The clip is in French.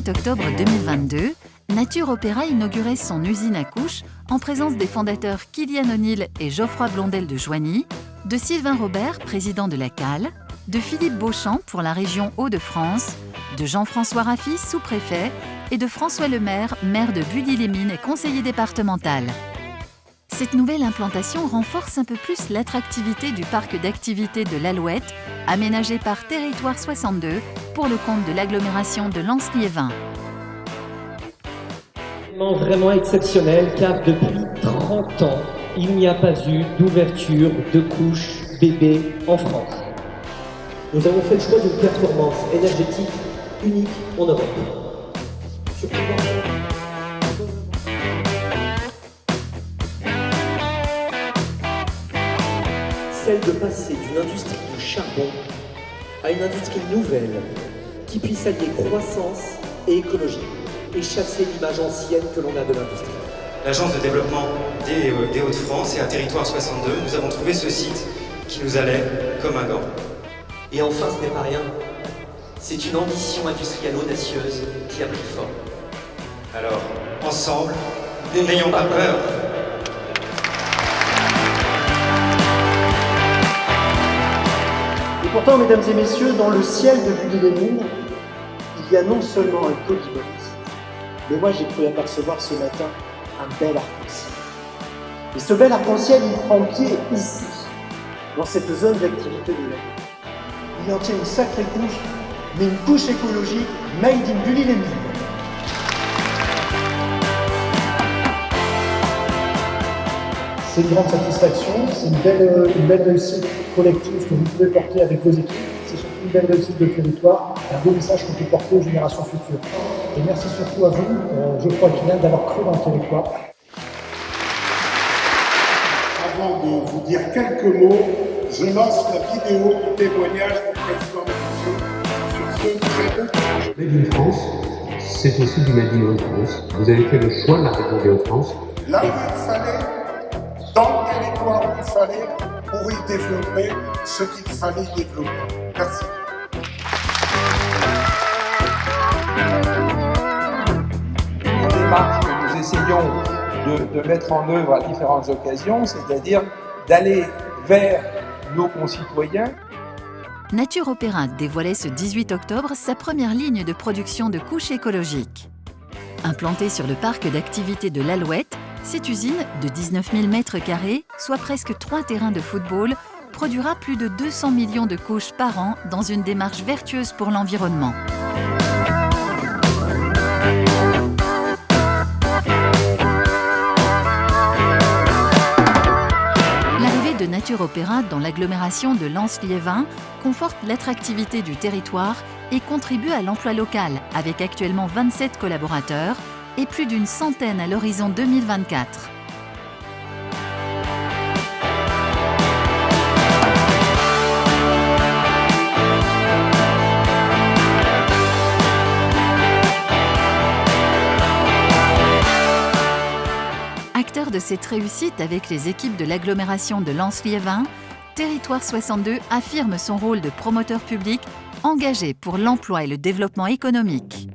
18 octobre 2022, Nature Opéra inaugurait son usine à couches en présence des fondateurs Kylian O'Neill et Geoffroy Blondel de Joigny, de Sylvain Robert, président de la CAL, de Philippe Beauchamp pour la région Hauts-de-France, de Jean-François Raffi, sous-préfet, et de François Lemaire, maire de Bully-les-Mines et conseiller départemental. Cette nouvelle implantation renforce un peu plus l'attractivité du parc d'activités de l'Alouette, aménagé par Territoire 62 pour le compte de l'agglomération de Lens-Liévin. Vraiment exceptionnel car depuis 30 ans, il n'y a pas eu d'ouverture de couches bébés en France. Nous avons fait le choix d'une performance énergétique unique en Europe. Celle de passer d'une industrie du charbon à une industrie nouvelle qui puisse allier croissance et écologie et chasser l'image ancienne que l'on a de l'industrie. L'agence de développement des Hauts-de-France et à Territoire 62, nous avons trouvé ce site qui nous allait comme un gant. Et enfin, ce n'est pas rien. C'est une ambition industrielle audacieuse qui a pris forme. Alors, ensemble, n'ayons pas peur. Et pourtant, mesdames et messieurs, dans le ciel de Bully-les-Mines, il y a non seulement un colibri, mais moi j'ai cru apercevoir ce matin un bel arc-en-ciel. Et ce bel arc-en-ciel, il prend pied ici, dans cette zone d'activité de la ville. Il en tient une sacrée couche, mais une couche écologique made in Bully-les-Mines. C'est une grande satisfaction, c'est une belle réussite collective que vous pouvez porter avec vos équipes. C'est surtout une belle réussite de territoire, un beau message qu'on peut porter aux générations futures. Et merci surtout à vous, Geoffroy et Kylian, d'avoir cru dans le territoire. Avant de vous dire quelques mots, je lance la vidéo du témoignage du président sur ce très beau projet. Made in France, c'est aussi du Made in Hauts-de-France. Vous avez fait le choix de la région des Hauts-de-France. Là où il fallait, dans le territoire où il fallait, pour y développer ce qu'il fallait développer. Merci. Une démarche que nous essayons de mettre en œuvre à différentes occasions, c'est-à-dire d'aller vers nos concitoyens. Nature Opéra dévoilait ce 18 octobre sa première ligne de production de couches écologiques. Implantée sur le parc d'activités de l'Alouette, cette usine de 19 000 m², soit presque 3 terrains de football, produira plus de 200 millions de couches par an dans une démarche vertueuse pour l'environnement. L'arrivée de Nature Opéra dans l'agglomération de Lens-Liévin conforte l'attractivité du territoire et contribue à l'emploi local avec actuellement 27 collaborateurs et plus d'une centaine à l'horizon 2024. Acteur de cette réussite avec les équipes de l'agglomération de Lens-Liévin, Territoire 62 affirme son rôle de promoteur public engagé pour l'emploi et le développement économique.